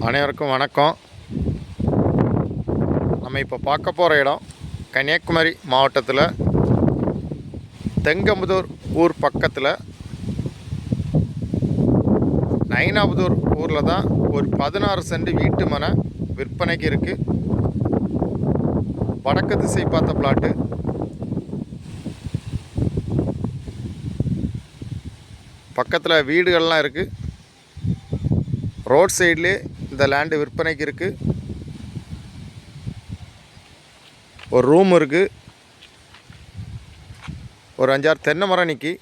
அனைவருக்கும் வணக்கம். நம்ம இப்போ பார்க்க போகிற இடம் கன்னியாகுமரி மாவட்டத்தில் தெங்கம்புதூர் ஊர் பக்கத்தில் நைனாபுதூர் ஊரில் தான் ஒரு 16 சென்ட் வீட்டு மனை விற்பனைக்கு இருக்குது. வடக்கு திசை பார்த்த பிளாட்டு. பக்கத்தில் வீடுகள்லாம் இருக்குது. ரோட் சைட்லேயே இந்த லேண்டு விற்பனைக்கு இருக்குது. ஒரு ரூம் இருக்குது. ஒரு 5-6 தென்னை மரம் நிற்கி.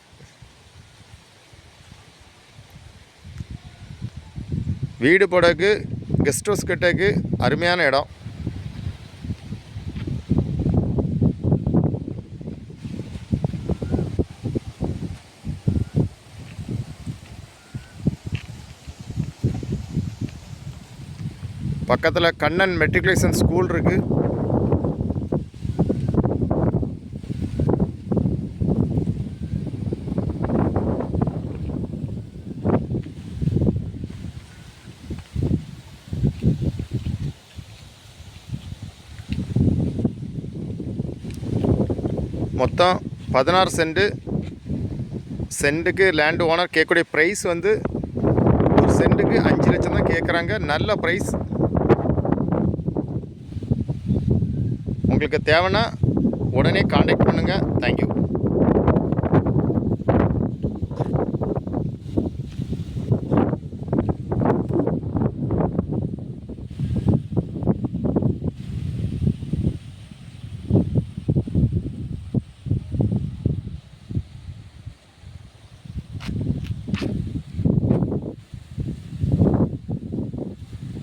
வீடு போடக்கு கெஸ்ட் ஹவுஸ் கட்டக்கு அருமையான இடம். பக்கத்தில் கண்ணன் மெட்ரிகுலேஷன் ஸ்கூல் இருக்குது. மொத்தம் 16 சென்ட். சென்ட்டுக்கு லேண்டு ஓனர் கேட்கக்கூடிய ப்ரைஸ் வந்து ஒரு சென்ட்டுக்கு 5 லட்சம் தான் கேட்குறாங்க. நல்ல ப்ரைஸ். உங்களுக்கு தேவைன்னா உடனே காண்டாக்ட் பண்ணுங்கள். தேங்க்யூ.